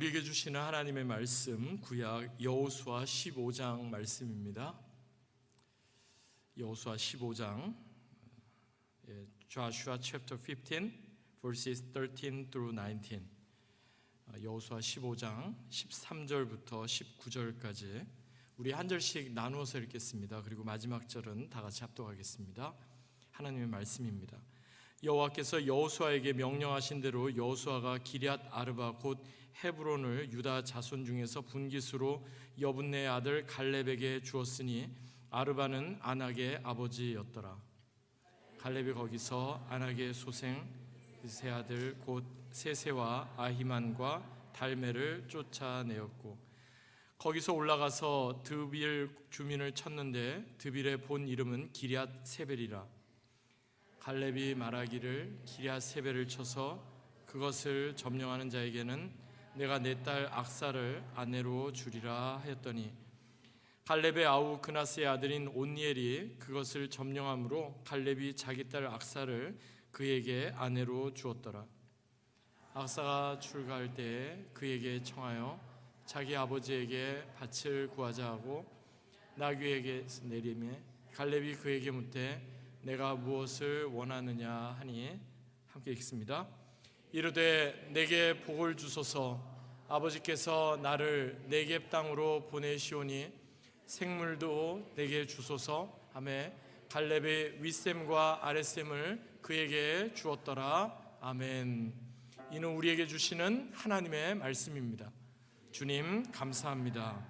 우리에게 주시는 하나님의 말씀 구약 여호수아 15장 말씀입니다. 여호수아 15장 Joshua chapter 15 verses 13 through 19. 여호수아 15장 13절부터 19절까지 우리 한 절씩 나누어서 읽겠습니다. 그리고 마지막 절은 다 같이 합독하겠습니다. 하나님의 말씀입니다. 여호와께서 여호수아에게 명령하신 대로 여호수아가 기럇 아르바 곧 헤브론을 유다 자손 중에서 분깃으로 여분네의 아들 갈렙에게 주었으니 아르바는 아낙의 아버지였더라. 갈렙이 거기서 아낙의 소생 세 아들 곧 세세와 아히만과 달메를 쫓아내었고 거기서 올라가서 드빌 주민을 쳤는데 드빌의 본 이름은 기럇 세벨이라. 갈렙이 말하기를 기럇 세벨을 쳐서 그것을 점령하는 자에게는 내가 내 딸 악사를 아내로 주리라 하였더니 갈렙의 아우 그나스의 아들인 온니엘이 그것을 점령함으로 갈렙이 자기 딸 악사를 그에게 아내로 주었더라. 악사가 출가할 때에 그에게 청하여 자기 아버지에게 밭을 구하자 하고 나귀에게 내리매 갈렙이 그에게 묻되 내가 무엇을 원하느냐 하니 함께 읽습니다. 이르되 내게 복을 주소서. 아버지께서 나를 네겝 땅으로 보내시오니 생물도 내게 주소서 하매 갈렙의 윗셈과 아랫셈을 그에게 주었더라. 아멘. 이는 우리에게 주시는 하나님의 말씀입니다. 주님 감사합니다.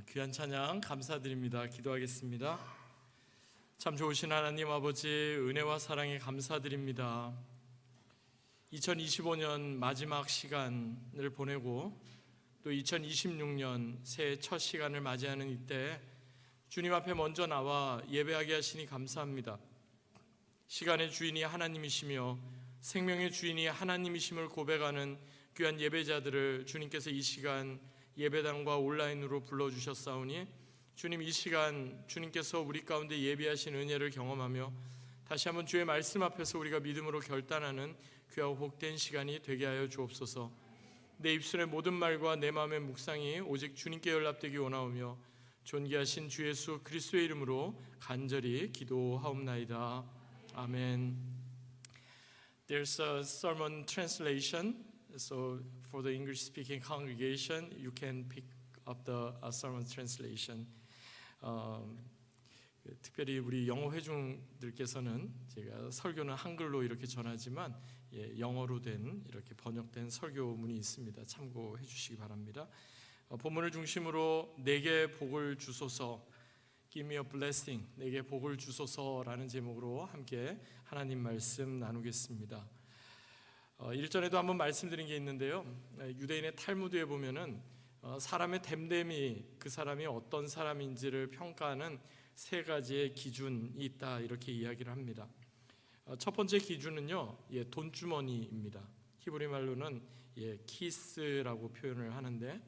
귀한 찬양 감사드립니다. 기도하겠습니다. 참 좋으신 하나님 아버지 은혜와 사랑에 감사드립니다. 2025년 마지막 시간을 보내고 또 2026년 새해 첫 시간을 맞이하는 이때 주님 앞에 먼저 나와 예배하게 하시니 감사합니다. 시간의 주인이 하나님이시며 생명의 주인이 하나님이심을 고백하는 귀한 예배자들을 주님께서 이 시간 예배당과 온라인으로 불러주셨사오니 주님 이 시간 주님께서 우리 가운데 예비하신 은혜를 경험하며 다시 한번 주의 말씀 앞에서 우리가 믿음으로 결단하는 귀하고 복된 시간이 되게 하여 주옵소서. 내 입술의 모든 말과 내 마음의 묵상이 오직 주님께 연락되기 원하오며 존귀하신 주 예수 그리스도의 이름으로 간절히 기도하옵나이다. 아멘. There's a sermon translation, so for the English-speaking congregation, you can pick up the sermon translation. 특별히 우리 영어 회중들께서는 제가 설교는 한글로 이렇게 전하지만 영어로 된 이렇게 번역된 설교문이 있습니다. 참고해 주시기 바랍니다. 본문을 중심으로 내게 복을 주소서, Give me a blessing, 내게 복을 주소서라는 제목으로 함께 하나님 말씀 나누겠습니다. 일전에도 한번 말씀드린 게 있는데요. 유대인의 탈무드에 보면은 사람의 됨됨이 그 사람이 어떤 사람인지를 평가하는 세 가지의 기준이 있다 이렇게 이야기를 합니다. 첫 번째 기준은요, 돈주머니입니다. 히브리 말로는 키스라고 표현을 하는데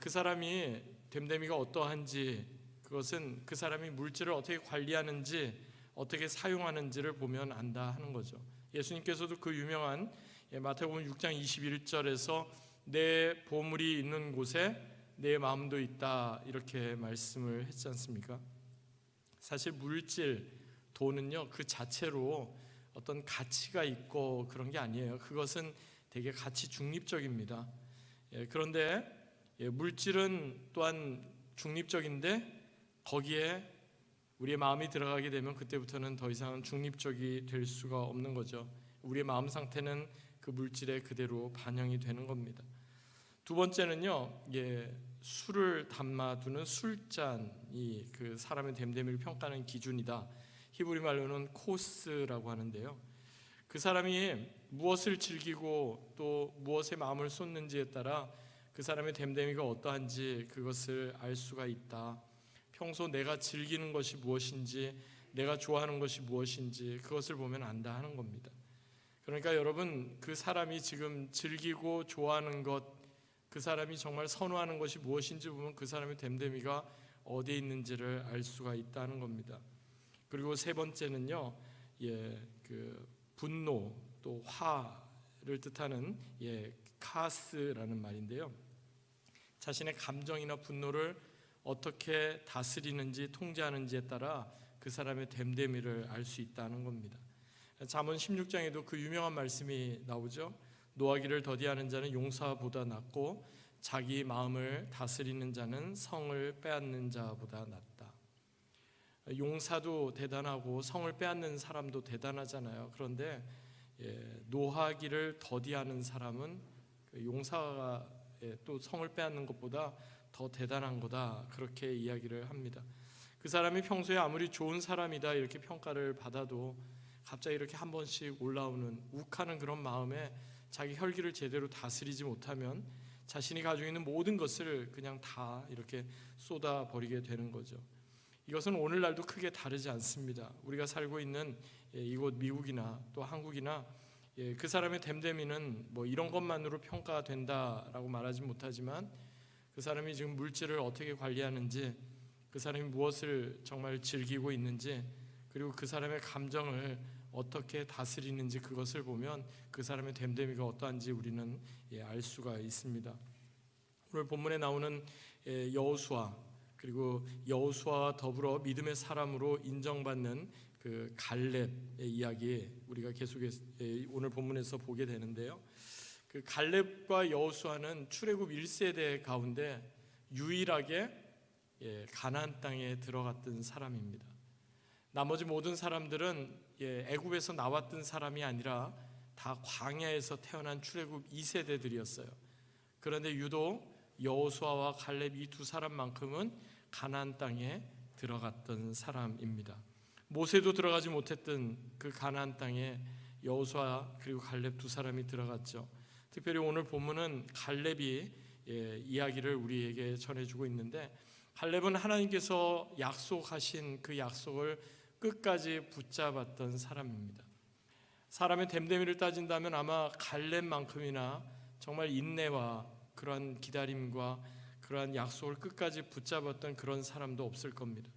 그 사람이 됨됨이가 어떠한지 그것은 그 사람이 물질을 어떻게 관리하는지 어떻게 사용하는지를 보면 안다 하는 거죠. 예수님께서도 그 유명한 마태복음 6장 21절에서 내 보물이 있는 곳에 내 마음도 있다 이렇게 말씀을 했지 않습니까? 사실 물질, 돈은요 그 자체로 어떤 가치가 있고 그런 게 아니에요. 그것은 되게 가치 중립적입니다. 그런데 물질은 또한 중립적인데 거기에 우리의 마음이 들어가게 되면 그때부터는 더 이상 중립적이 될 수가 없는 거죠. 우리의 마음 상태는 그 물질에 그대로 반영이 되는 겁니다. 두 번째는요, 술을 담아두는 술잔이 그 사람의 됨됨이를 평가하는 기준이다. 히브리 말로는 코스라고 하는데요. 그 사람이 무엇을 즐기고 또 무엇에 마음을 쏟는지에 따라 그 사람의 됨됨이가 어떠한지 그것을 알 수가 있다. 평소 내가 즐기는 것이 무엇인지 내가 좋아하는 것이 무엇인지 그것을 보면 안다 하는 겁니다. 그러니까 여러분 그 사람이 지금 즐기고 좋아하는 것 그 사람이 정말 선호하는 것이 무엇인지 보면 그 사람의 됨됨이가 어디에 있는지를 알 수가 있다는 겁니다. 그리고 세 번째는요, 그 분노 또 화 뜻하는 카스라는 말인데요. 자신의 감정이나 분노를 어떻게 다스리는지 통제하는지에 따라 그 사람의 됨됨이를 알 수 있다는 겁니다. 잠언 16장에도 그 유명한 말씀이 나오죠. 노하기를 더디하는 자는 용사보다 낫고 자기 마음을 다스리는 자는 성을 빼앗는 자보다 낫다. 용사도 대단하고 성을 빼앗는 사람도 대단하잖아요. 그런데 노하기를 더디하는 사람은 용사가 또 성을 빼앗는 것보다 더 대단한 거다, 그렇게 이야기를 합니다. 그 사람이 평소에 아무리 좋은 사람이다 이렇게 평가를 받아도 갑자기 이렇게 한 번씩 올라오는 욱하는 그런 마음에 자기 혈기를 제대로 다스리지 못하면 자신이 가지고 있는 모든 것을 그냥 다 이렇게 쏟아버리게 되는 거죠. 이것은 오늘날도 크게 다르지 않습니다. 우리가 살고 있는 이곳 미국이나 또 한국이나 그 사람의 됨됨이는 뭐 이런 것만으로 평가가 된다라고 말하지 못하지만 그 사람이 지금 물질을 어떻게 관리하는지, 그 사람이 무엇을 정말 즐기고 있는지, 그리고 그 사람의 감정을 어떻게 다스리는지, 그것을 보면 그 사람의 됨됨이가 어떠한지 우리는 알 수가 있습니다. 오늘 본문에 나오는 여호수아, 그리고 여호수아와 더불어 믿음의 사람으로 인정받는 그 갈렙의 이야기 우리가 계속해서 오늘 본문에서 보게 되는데요. 그 갈렙과 여호수아는 출애굽 1세대 가운데 유일하게 가나안 땅에 들어갔던 사람입니다. 나머지 모든 사람들은 애굽에서 나왔던 사람이 아니라 다 광야에서 태어난 출애굽 2세대들이었어요. 그런데 유독 여호수아와 갈렙 이 두 사람만큼은 가나안 땅에 들어갔던 사람입니다. 모세도 들어가지 못했던 그 가나안 땅에 여호수아 그리고 갈렙 두 사람이 들어갔죠. 특별히 오늘 본문은 갈렙이 이야기를 우리에게 전해주고 있는데, 갈렙은 하나님께서 약속하신 그 약속을 끝까지 붙잡았던 사람입니다. 사람의 됨됨이를 따진다면 아마 갈렙만큼이나 정말 인내와 그러한 기다림과 그러한 약속을 끝까지 붙잡았던 그런 사람도 없을 겁니다.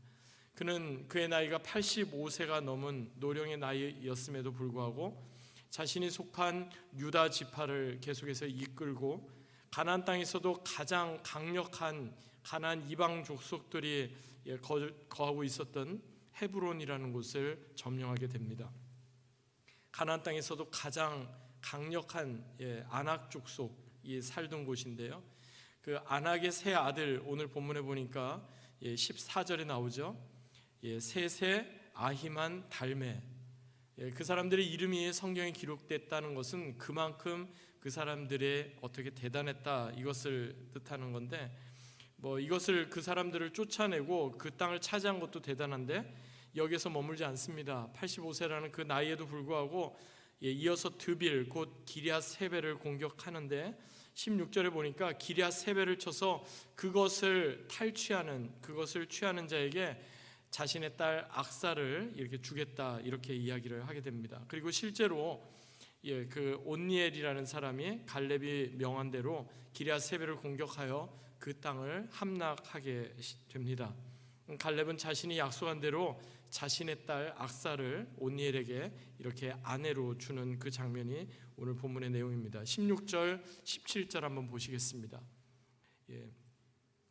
그는 그의 나이가 85세가 넘은 노령의 나이였음에도 불구하고 자신이 속한 유다 지파를 계속해서 이끌고 가나안 땅에서도 가장 강력한 가나안 이방 족속들이 거하고 있었던 헤브론이라는 곳을 점령하게 됩니다. 가나안 땅에서도 가장 강력한 아낙 족속이 살던 곳인데요. 그 아낙의 세 아들, 오늘 본문에 보니까 14절에 나오죠. 셋의 아히만, 달메. 그 사람들의 이름이 성경에 기록됐다는 것은 그만큼 그 사람들의 어떻게 대단했다 이것을 뜻하는 건데, 뭐 이것을 그 사람들을 쫓아내고 그 땅을 차지한 것도 대단한데 여기서 머물지 않습니다. 85세라는 그 나이에도 불구하고 이어서 드빌 곧 기럇 세벨을 공격하는데 16절에 보니까 기럇 세벨을 쳐서 그것을 탈취하는, 그것을 취하는 자에게 자신의 딸 악사를 이렇게 주겠다 이렇게 이야기를 하게 됩니다. 그리고 실제로 그 온니엘이라는 사람이 갈렙이 명한 대로 기럇 세벨을 공격하여 그 땅을 함락하게 됩니다. 갈렙은 자신이 약속한 대로 자신의 딸 악사를 온니엘에게 이렇게 아내로 주는 그 장면이 오늘 본문의 내용입니다. 16절, 17절 한번 보시겠습니다.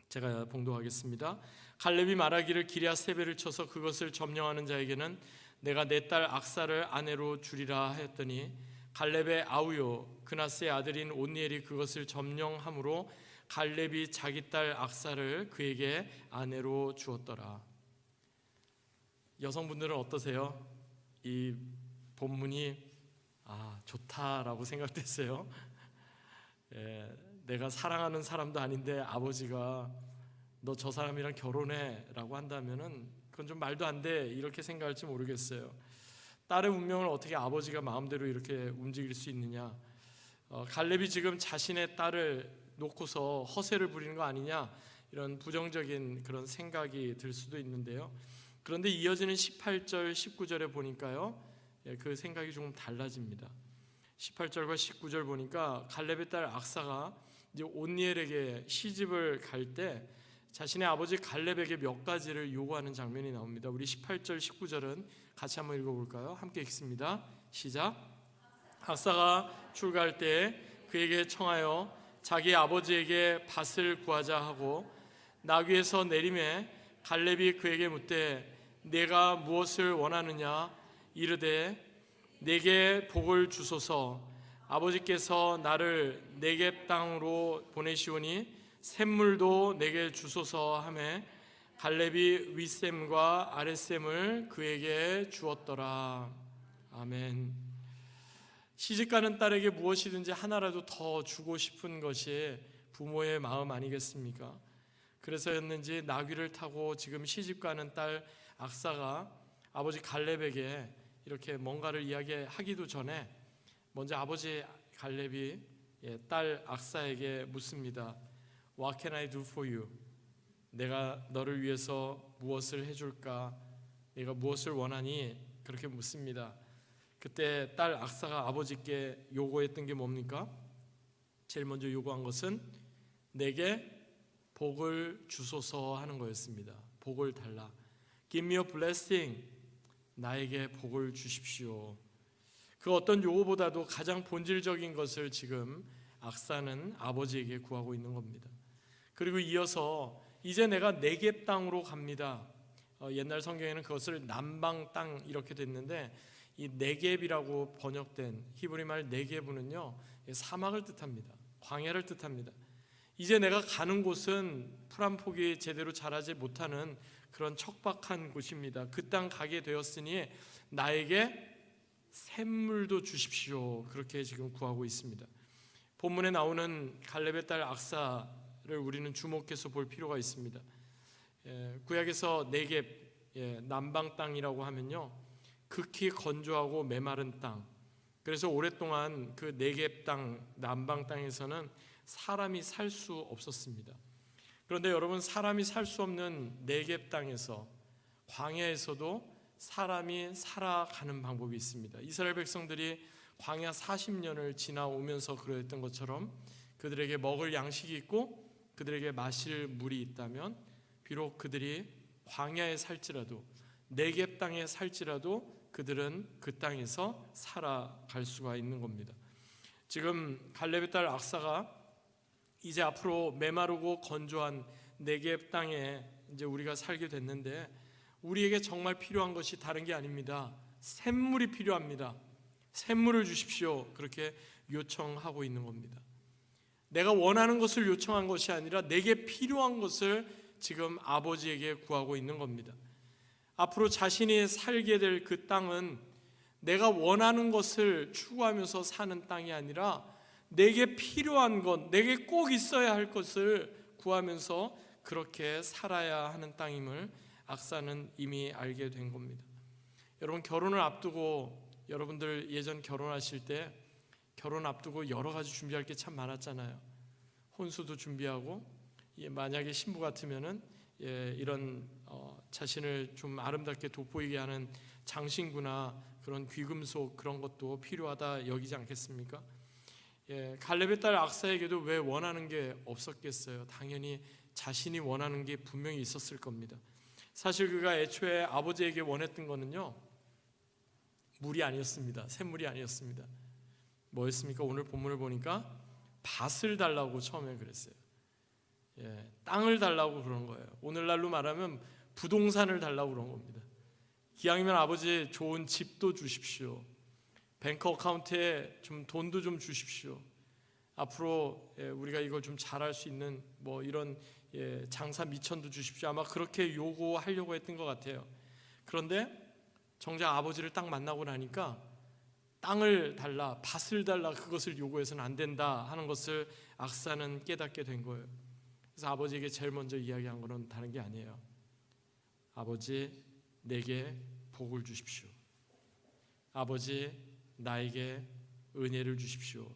제가 봉독하겠습니다. 갈렙이 말하기를 기럇 세벨을 쳐서 그것을 점령하는 자에게는 내가 내 딸 악사를 아내로 주리라 하였더니 갈렙의 아우요 그나스의 아들인 온니엘이 그것을 점령함으로 갈렙이 자기 딸 악사를 그에게 아내로 주었더라. 여성분들은 어떠세요? 이 본문이 좋다라고 생각됐어요? 내가 사랑하는 사람도 아닌데 아버지가 너 저 사람이랑 결혼해 라고 한다면은 그건 좀 말도 안 돼 이렇게 생각할지 모르겠어요. 딸의 운명을 어떻게 아버지가 마음대로 이렇게 움직일 수 있느냐. 갈렙이 지금 자신의 딸을 놓고서 허세를 부리는 거 아니냐, 이런 부정적인 그런 생각이 들 수도 있는데요. 그런데 이어지는 18절 19절에 보니까요, 그 생각이 조금 달라집니다. 18절과 19절 보니까 갈렙의 딸 악사가 이제 온니엘에게 시집을 갈 때 자신의 아버지 갈렙에게 몇 가지를 요구하는 장면이 나옵니다. 우리 18절 19절은 같이 한번 읽어볼까요? 함께 읽습니다. 시작. 악사가 출가할 때 그에게 청하여 자기 아버지에게 밭을 구하자 하고 나귀에서 내림에 갈렙이 그에게 묻되 내가 무엇을 원하느냐 이르되 내게 복을 주소서 아버지께서 나를 네겝 땅으로 보내시오니 샘물도 내게 주소서 하매 갈렙이 윗샘과 아랫샘을 그에게 주었더라. 아멘. 시집가는 딸에게 무엇이든지 하나라도 더 주고 싶은 것이 부모의 마음 아니겠습니까? 그래서였는지 나귀를 타고 지금 시집가는 딸 악사가 아버지 갈렙에게 이렇게 뭔가를 이야기하기도 전에 먼저 아버지 갈렙이 딸 악사에게 묻습니다. What can I do for you? 내가 너를 위해서 무엇을 해줄까? 네가 무엇을 원하니? 그렇게 묻습니다. 그때 딸 악사가 아버지께 요구했던 게 뭡니까? 제일 먼저 요구한 것은 내게 복을 주소서 하는 거였습니다. 복을 달라. Give me a blessing. 나에게 복을 주십시오. 그 어떤 요구보다도 가장 본질적인 것을 지금 악사는 아버지에게 구하고 있는 겁니다. 그리고 이어서 이제 내가 네겝 땅으로 갑니다. 옛날 성경에는 그것을 남방 땅 이렇게 됐는데 이 네겝이라고 번역된 히브리 말 네겝은요 사막을 뜻합니다. 광야를 뜻합니다. 이제 내가 가는 곳은 풀 한 폭이 제대로 자라지 못하는 그런 척박한 곳입니다. 그 땅 가게 되었으니 나에게 샘물도 주십시오. 그렇게 지금 구하고 있습니다. 본문에 나오는 갈렙의 딸 악사를 우리는 주목해서 볼 필요가 있습니다. 구약에서 네겝 남방 땅이라고 하면요 극히 건조하고 메마른 땅. 그래서 오랫동안 그 네겝 땅 남방 땅에서는 사람이 살 수 없었습니다. 그런데 여러분 사람이 살 수 없는 네겝 땅에서 광야에서도 사람이 살아가는 방법이 있습니다. 이스라엘 백성들이 광야 40년을 지나오면서 그랬던 것처럼 그들에게 먹을 양식이 있고 그들에게 마실 물이 있다면 비록 그들이 광야에 살지라도 네겝 땅에 살지라도 그들은 그 땅에서 살아갈 수가 있는 겁니다. 지금 갈렙의 딸 악사가 이제 앞으로 메마르고 건조한 네겝 땅에 이제 우리가 살게 됐는데 우리에게 정말 필요한 것이 다른 게 아닙니다. 샘물이 필요합니다. 샘물을 주십시오. 그렇게 요청하고 있는 겁니다. 내가 원하는 것을 요청한 것이 아니라 내게 필요한 것을 지금 아버지에게 구하고 있는 겁니다. 앞으로 자신이 살게 될 그 땅은 내가 원하는 것을 추구하면서 사는 땅이 아니라 내게 필요한 것, 내게 꼭 있어야 할 것을 구하면서 그렇게 살아야 하는 땅임을 악사는 이미 알게 된 겁니다. 여러분 결혼을 앞두고 여러분들 예전 결혼하실 때 결혼 앞두고 여러 가지 준비할 게 참 많았잖아요. 혼수도 준비하고 만약에 신부 같으면은 이런 자신을 좀 아름답게 돋보이게 하는 장신구나 그런 귀금속 그런 것도 필요하다 여기지 않겠습니까? 갈렙의 딸 악사에게도 왜 원하는 게 없었겠어요? 당연히 자신이 원하는 게 분명히 있었을 겁니다. 사실 그가 애초에 아버지에게 원했던 거는요 물이 아니었습니다. 샘물이 아니었습니다. 뭐였습니까? 오늘 본문을 보니까 밭을 달라고 처음에 그랬어요. 땅을 달라고 그런 거예요. 오늘날로 말하면 부동산을 달라고 그런 겁니다. 기왕이면 아버지 좋은 집도 주십시오. 뱅크 어카운트에 좀 돈도 좀 주십시오. 앞으로 우리가 이걸 좀 잘할 수 있는 뭐 이런 장사 미천도 주십시오. 아마 그렇게 요구하려고 했던 것 같아요. 그런데 정작 아버지를 딱 만나고 나니까 땅을 달라, 밭을 달라 그것을 요구해서는 안 된다 하는 것을 악사는 깨닫게 된 거예요. 그래서 아버지에게 제일 먼저 이야기한 것은 다른 게 아니에요. 아버지 내게 복을 주십시오. 아버지 나에게 은혜를 주십시오.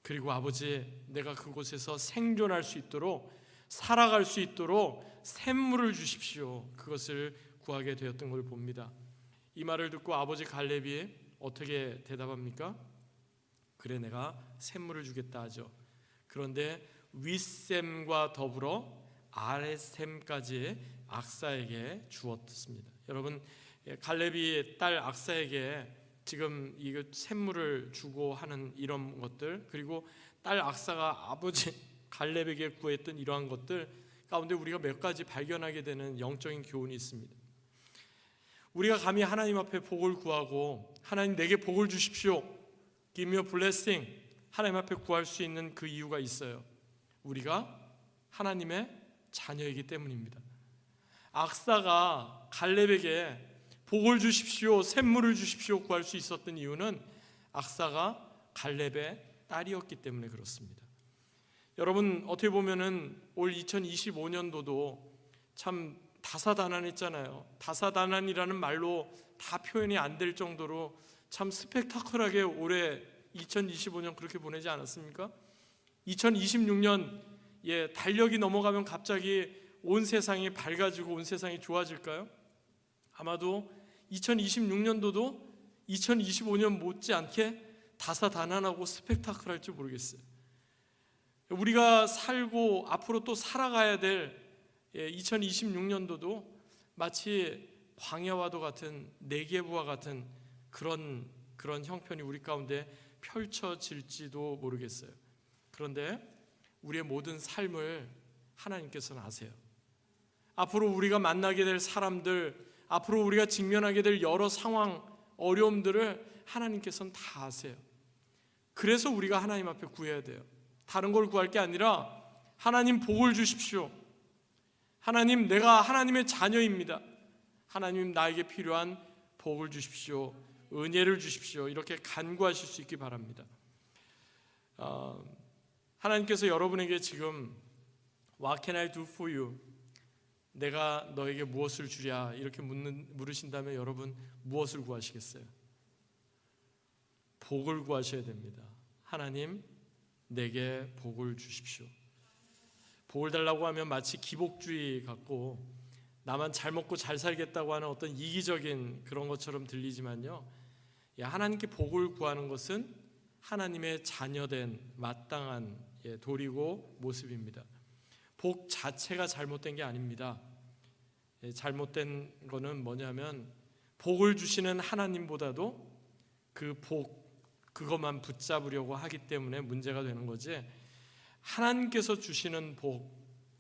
그리고 아버지 내가 그곳에서 생존할 수 있도록 살아갈 수 있도록 샘물을 주십시오. 그것을 구하게 되었던 걸 봅니다. 이 말을 듣고 아버지 갈렙이 어떻게 대답합니까? 그래 내가 샘물을 주겠다 하죠. 그런데 윗샘과 더불어 아랫샘까지 악사에게 주었습니다. 여러분 갈렙이 딸 악사에게 지금 이 샘물을 주고 하는 이런 것들, 그리고 딸 악사가 아버지 갈렙에게 구했던 이러한 것들 가운데 우리가 몇 가지 발견하게 되는 영적인 교훈이 있습니다. 우리가 감히 하나님 앞에 복을 구하고 하나님 내게 복을 주십시오, Give me a blessing, 하나님 앞에 구할 수 있는 그 이유가 있어요. 우리가 하나님의 자녀이기 때문입니다. 악사가 갈렙에게 복을 주십시오, 샘물을 주십시오 구할 수 있었던 이유는 악사가 갈렙의 딸이었기 때문에 그렇습니다. 여러분, 어떻게 보면은 올 2025년도도 참 다사다난했잖아요. 다사다난이라는 말로 다 표현이 안 될 정도로 참 스펙타클하게 올해 2025년 그렇게 보내지 않았습니까? 2026년 달력이 넘어가면 갑자기 온 세상이 밝아지고 온 세상이 좋아질까요? 아마도 2026년도도 2025년 못지않게 다사다난하고 스펙타클할지 모르겠어요. 우리가 살고 앞으로 또 살아가야 될 2026년도도 마치 광야와도 같은 네게부와 같은 그런 형편이 우리 가운데 펼쳐질지도 모르겠어요. 그런데 우리의 모든 삶을 하나님께서는 아세요. 앞으로 우리가 만나게 될 사람들, 앞으로 우리가 직면하게 될 여러 상황, 어려움들을 하나님께서는 다 아세요. 그래서 우리가 하나님 앞에 구해야 돼요. 다른 걸 구할 게 아니라 하나님 복을 주십시오. 하나님, 내가 하나님의 자녀입니다. 하나님, 나에게 필요한 복을 주십시오, 은혜를 주십시오, 이렇게 간구하실 수 있기 바랍니다. 하나님께서 여러분에게 지금 What can I do for you? 내가 너에게 무엇을 주랴 이렇게 물으신다면 여러분 무엇을 구하시겠어요? 복을 구하셔야 됩니다. 하나님, 내게 복을 주십시오. 복을 달라고 하면 마치 기복주의 같고 나만 잘 먹고 잘 살겠다고 하는 어떤 이기적인 그런 것처럼 들리지만요, 하나님께 복을 구하는 것은 하나님의 자녀된 마땅한 도리고 모습입니다. 복 자체가 잘못된 게 아닙니다. 잘못된 거는 뭐냐면 복을 주시는 하나님보다도 그 복, 그것만 붙잡으려고 하기 때문에 문제가 되는 거지, 하나님께서 주시는 복,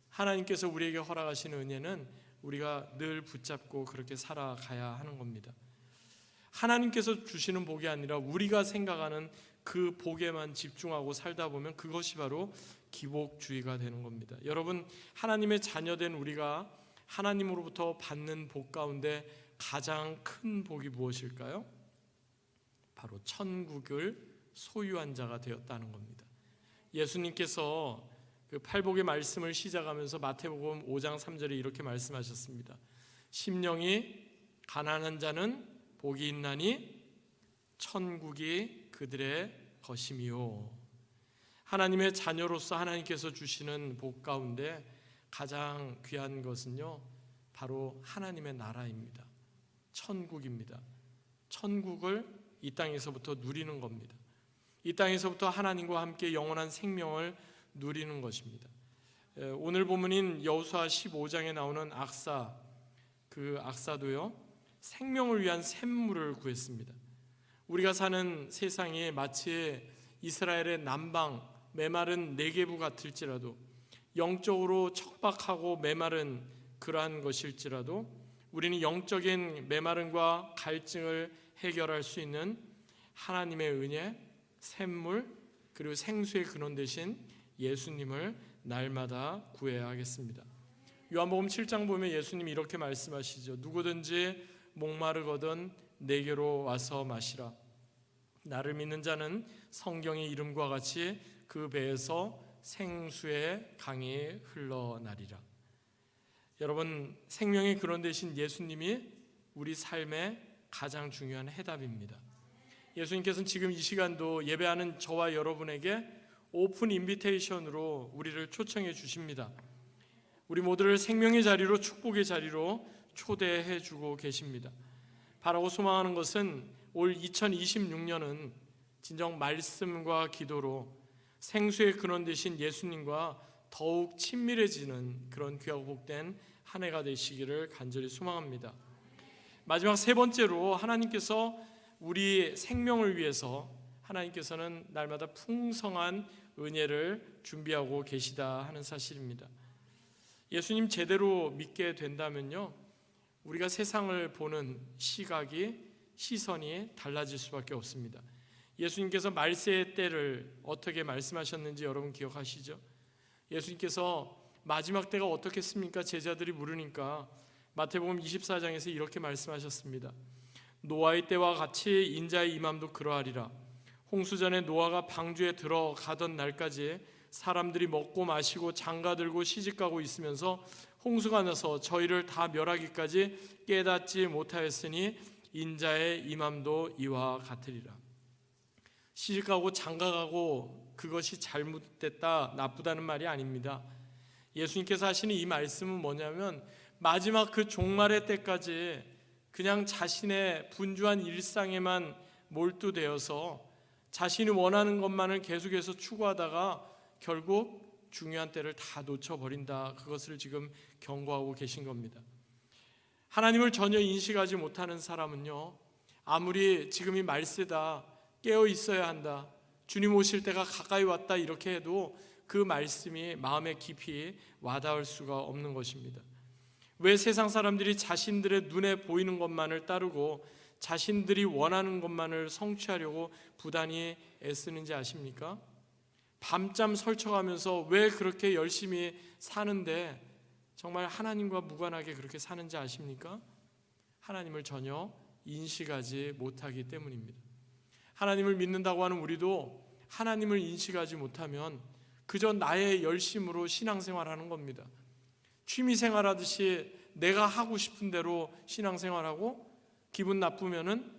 하나님께서 우리에게 허락하시는 은혜는 우리가 늘 붙잡고 그렇게 살아가야 하는 겁니다. 하나님께서 주시는 복이 아니라 우리가 생각하는 그 복에만 집중하고 살다 보면 그것이 바로 기복주의가 되는 겁니다. 여러분, 하나님의 자녀된 우리가 하나님으로부터 받는 복 가운데 가장 큰 복이 무엇일까요? 바로 천국을 소유한 자가 되었다는 겁니다. 예수님께서 그 팔복의 말씀을 시작하면서 마태복음 5장 3절에 이렇게 말씀하셨습니다. 심령이 가난한 자는 복이 있나니 천국이 그들의 것이미요. 하나님의 자녀로서 하나님께서 주시는 복 가운데 가장 귀한 것은요, 바로 하나님의 나라입니다. 천국입니다. 천국을 이 땅에서부터 누리는 겁니다. 이 땅에서부터 하나님과 함께 영원한 생명을 누리는 것입니다. 오늘 본문인 여호수아 15장에 나오는 악사, 그 악사도요, 생명을 위한 샘물을 구했습니다. 우리가 사는 세상이 마치 이스라엘의 남방 메마른 네게부 같을지라도, 영적으로 척박하고 메마른 그러한 것일지라도 우리는 영적인 메마름과 갈증을 해결할 수 있는 하나님의 은혜, 샘물, 그리고 생수의 근원 되신 예수님을 날마다 구해야 하겠습니다. 요한복음 7장 보면 예수님이 이렇게 말씀하시죠. 누구든지 목마르거든 내게로 와서 마시라. 나를 믿는 자는 성경의 이름과 같이 그 배에서 생수의 강이 흘러나리라. 여러분, 생명의 근원 되신 예수님이 우리 삶의 가장 중요한 해답입니다. 예수님께서는 지금 이 시간도 예배하는 저와 여러분에게 오픈 인비테이션으로 우리를 초청해 주십니다. 우리 모두를 생명의 자리로, 축복의 자리로 초대해 주고 계십니다. 바라고 소망하는 것은 올 2026년은 진정 말씀과 기도로 생수의 근원 되신 예수님과 더욱 친밀해지는 그런 귀하고 복된 한 해가 되시기를 간절히 소망합니다. 마지막 세 번째로 하나님께서 우리 생명을 위해서 하나님께서는 날마다 풍성한 은혜를 준비하고 계시다 하는 사실입니다. 예수님 제대로 믿게 된다면요, 우리가 세상을 보는 시선이 달라질 수밖에 없습니다. 예수님께서 말세의 때를 어떻게 말씀하셨는지 여러분 기억하시죠? 예수님께서 마지막 때가 어떻겠습니까? 제자들이 물으니까 마태복음 24장에서 이렇게 말씀하셨습니다. 노아의 때와 같이 인자의 임함도 그러하리라. 홍수전에 노아가 방주에 들어가던 날까지 사람들이 먹고 마시고 장가들고 시집가고 있으면서 홍수가 나서 저희를 다 멸하기까지 깨닫지 못하였으니 인자의 임함도 이와 같으리라. 시집가고 장가가고 그것이 잘못됐다, 나쁘다는 말이 아닙니다. 예수님께서 하시는 이 말씀은 뭐냐면 마지막 그 종말의 때까지 그냥 자신의 분주한 일상에만 몰두되어서 자신이 원하는 것만을 계속해서 추구하다가 결국 중요한 때를 다 놓쳐버린다, 그것을 지금 경고하고 계신 겁니다. 하나님을 전혀 인식하지 못하는 사람은요, 아무리 지금이 말세다, 깨어 있어야 한다, 주님 오실 때가 가까이 왔다 이렇게 해도 그 말씀이 마음에 깊이 와닿을 수가 없는 것입니다. 왜 세상 사람들이 자신들의 눈에 보이는 것만을 따르고 자신들이 원하는 것만을 성취하려고 부단히 애쓰는지 아십니까? 밤잠 설쳐가면서 왜 그렇게 열심히 사는데 정말 하나님과 무관하게 그렇게 사는지 아십니까? 하나님을 전혀 인식하지 못하기 때문입니다. 하나님을 믿는다고 하는 우리도 하나님을 인식하지 못하면 그저 나의 열심으로 신앙생활하는 겁니다. 취미생활하듯이 내가 하고 싶은 대로 신앙생활하고 기분 나쁘면은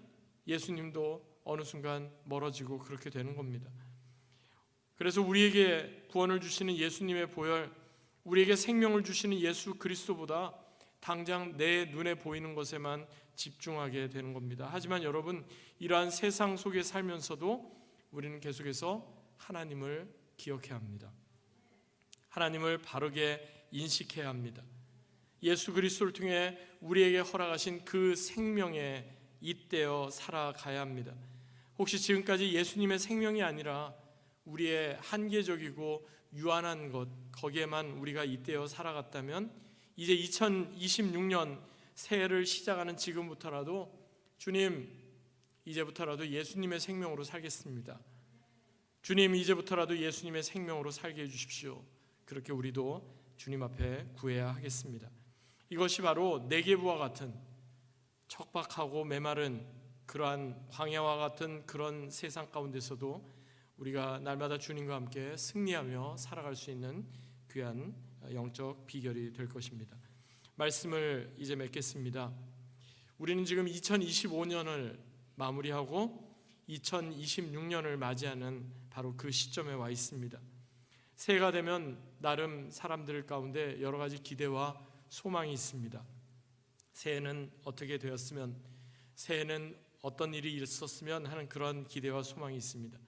예수님도 어느 순간 멀어지고 그렇게 되는 겁니다. 그래서 우리에게 구원을 주시는 예수님의 보혈, 우리에게 생명을 주시는 예수 그리스도보다 당장 내 눈에 보이는 것에만 집중하게 되는 겁니다. 하지만 여러분, 이러한 세상 속에 살면서도 우리는 계속해서 하나님을 기억해야 합니다. 하나님을 바르게 인식해야 합니다. 예수 그리스도를 통해 우리에게 허락하신 그 생명에 잇대어 살아가야 합니다. 혹시 지금까지 예수님의 생명이 아니라 우리의 한계적이고 유한한 것, 거기에만 우리가 잇대어 살아갔다면 이제 2026년 새해를 시작하는 지금부터라도 주님, 이제부터라도 예수님의 생명으로 살겠습니다. 주님, 이제부터라도 예수님의 생명으로 살게 해주십시오. 그렇게 우리도 주님 앞에 구해야 하겠습니다. 이것이 바로 네게부와 같은 척박하고 메마른 그러한 광야와 같은 그런 세상 가운데서도 우리가 날마다 주님과 함께 승리하며 살아갈 수 있는 귀한 영적 비결이 될 것입니다. 말씀을 이제 맺겠습니다. 우리는 지금 2025년을 마무리하고 2026년을 맞이하는 바로 그 시점에 와 있습니다. 새해가 되면 나름 사람들 가운데 여러 가지 기대와 소망이 있습니다. 새해는 어떻게 되었으면, 새해는 어떤 일이 있었으면 하는 그런 기대와 소망이 있습니다.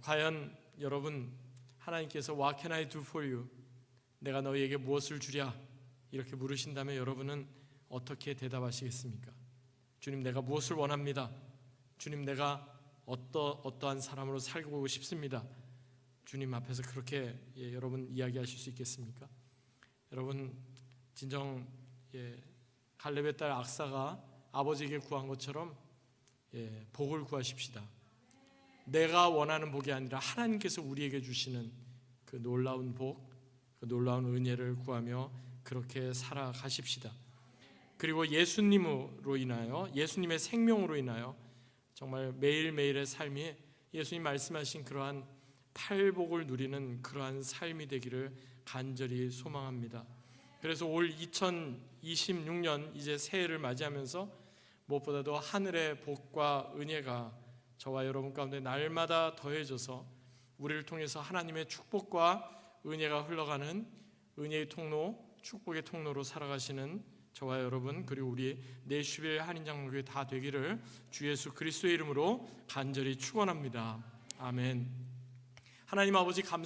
과연 여러분, 하나님께서 What can I do for you? 내가 너희에게 무엇을 주랴? 이렇게 물으신다면 여러분은 어떻게 대답하시겠습니까? 주님, 내가 무엇을 원합니다. 주님, 내가 어떠한 사람으로 살고 싶습니다. 주님 앞에서 그렇게 여러분 이야기하실 수 있겠습니까? 여러분, 진정 갈렙의 딸 악사가 아버지에게 구한 것처럼 복을 구하십시다. 내가 원하는 복이 아니라 하나님께서 우리에게 주시는 그 놀라운 복, 그 놀라운 은혜를 구하며 그렇게 살아가십시다. 그리고 예수님으로 인하여, 예수님의 생명으로 인하여 정말 매일매일의 삶이 예수님 말씀하신 그러한 팔복을 누리는 그러한 삶이 되기를 간절히 소망합니다. 그래서 올 2026년 이제 새해를 맞이하면서 무엇보다도 하늘의 복과 은혜가 저와 여러분 가운데 날마다 더해져서 우리를 통해서 하나님의 축복과 은혜가 흘러가는 은혜의 통로, 축복의 통로로 살아가시는 저와 여러분, 그리고 우리 내슈빌 한인장로교회 다 되기를 주 예수 그리스도의 이름으로 간절히 축원합니다. 아멘. 하나님 아버지, 감사합니다.